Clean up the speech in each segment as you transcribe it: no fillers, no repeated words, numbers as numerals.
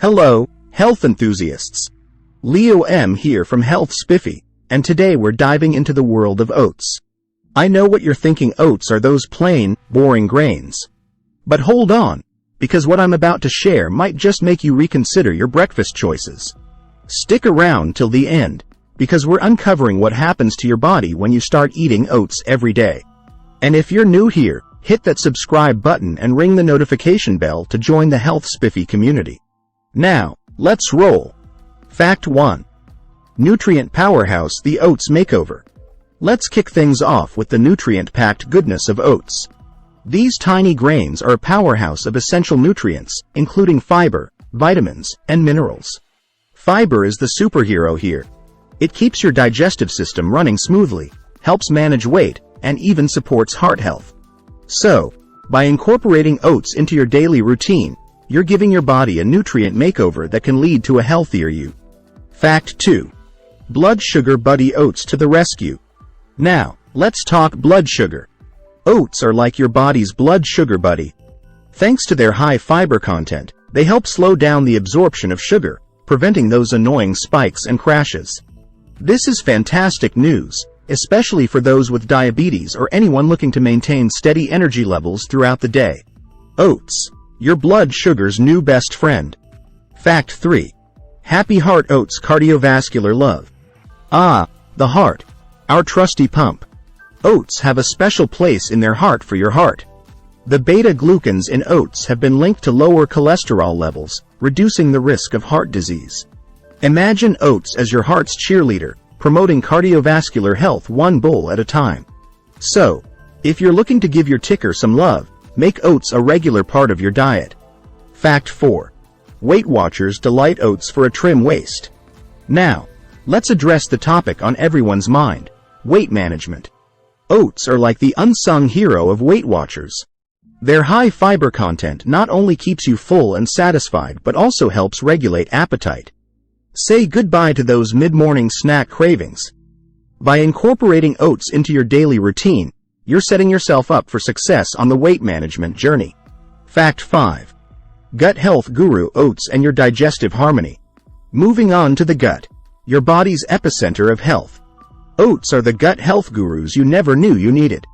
Hello, health enthusiasts. Leo M here from Health Spiffy, and today we're diving into the world of oats. I know what you're thinking, oats are those plain, boring grains. But hold on, because what I'm about to share might just make you reconsider your breakfast choices. Stick around till the end, because we're uncovering what happens to your body when you start eating oats every day. And if you're new here, hit that subscribe button and ring the notification bell to join the Health Spiffy community. Now, let's roll. Fact 1. Nutrient Powerhouse, the Oats Makeover. Let's kick things off with the nutrient-packed goodness of oats. These tiny grains are a powerhouse of essential nutrients, including fiber, vitamins, and minerals. Fiber is the superhero here. It keeps your digestive system running smoothly, helps manage weight, and even supports heart health. So, by incorporating oats into your daily routine, you're giving your body a nutrient makeover that can lead to a healthier you. Fact 2. Blood Sugar Buddy Oats to the rescue. Now, let's talk blood sugar. Oats are like your body's blood sugar buddy. Thanks to their high fiber content, they help slow down the absorption of sugar, preventing those annoying spikes and crashes. This is fantastic news, especially for those with diabetes or anyone looking to maintain steady energy levels throughout the day. Oats, your blood sugar's new best friend. Fact 3. Happy Heart Oats Cardiovascular Love. Ah, the heart. Our trusty pump. Oats have a special place in their heart for your heart. The beta-glucans in oats have been linked to lower cholesterol levels, reducing the risk of heart disease. Imagine oats as your heart's cheerleader, promoting cardiovascular health one bowl at a time. So, if you're looking to give your ticker some love, make oats a regular part of your diet. Fact 4. Weight Watchers delight oats for a trim waist. Now, let's address the topic on everyone's mind, weight management. Oats are like the unsung hero of Weight Watchers. Their high fiber content not only keeps you full and satisfied but also helps regulate appetite. Say goodbye to those mid-morning snack cravings. By incorporating oats into your daily routine, you're setting yourself up for success on the weight management journey. Fact 5. Gut Health Guru Oats and your digestive harmony. Moving on to the gut, your body's epicenter of health. Oats are the gut health gurus you never knew you needed.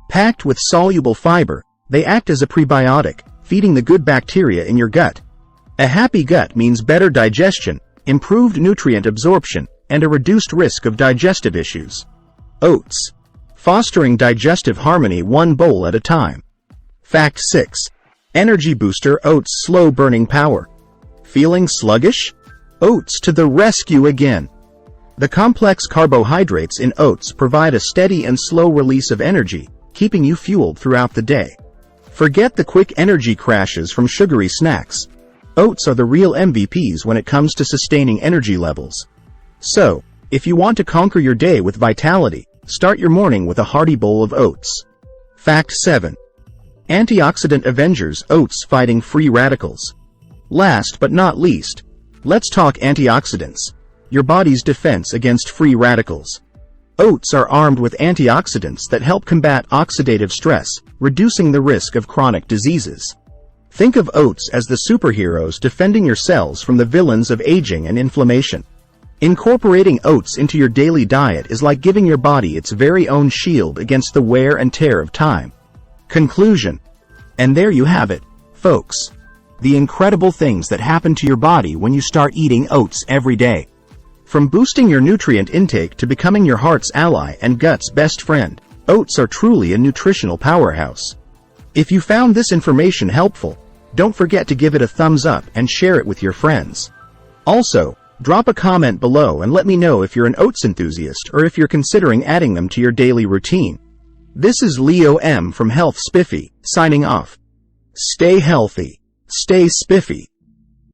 Packed with soluble fiber, they act as a prebiotic, feeding the good bacteria in your gut. A happy gut means better digestion, improved nutrient absorption, and a reduced risk of digestive issues. Oats, fostering digestive harmony one bowl at a time. Fact 6. Energy Booster Oats Slow Burning Power. Feeling sluggish? Oats to the rescue again. The complex carbohydrates in oats provide a steady and slow release of energy, keeping you fueled throughout the day. Forget the quick energy crashes from sugary snacks. Oats are the real MVPs when it comes to sustaining energy levels. So, if you want to conquer your day with vitality, start your morning with a hearty bowl of oats. Fact 7. Antioxidant Avengers Oats Fighting Free Radicals. Last but not least, let's talk antioxidants, your body's defense against free radicals. Oats are armed with antioxidants that help combat oxidative stress, reducing the risk of chronic diseases. Think of oats as the superheroes defending your cells from the villains of aging and inflammation. Incorporating oats into your daily diet is like giving your body its very own shield against the wear and tear of time. Conclusion. And there you have it, folks. The incredible things that happen to your body when you start eating oats every day. From boosting your nutrient intake to becoming your heart's ally and gut's best friend, oats are truly a nutritional powerhouse. If you found this information helpful, don't forget to give it a thumbs up and share it with your friends. Also, drop a comment below and let me know if you're an oats enthusiast or if you're considering adding them to your daily routine. This is Leo M from Health Spiffy, signing off. Stay healthy, stay spiffy.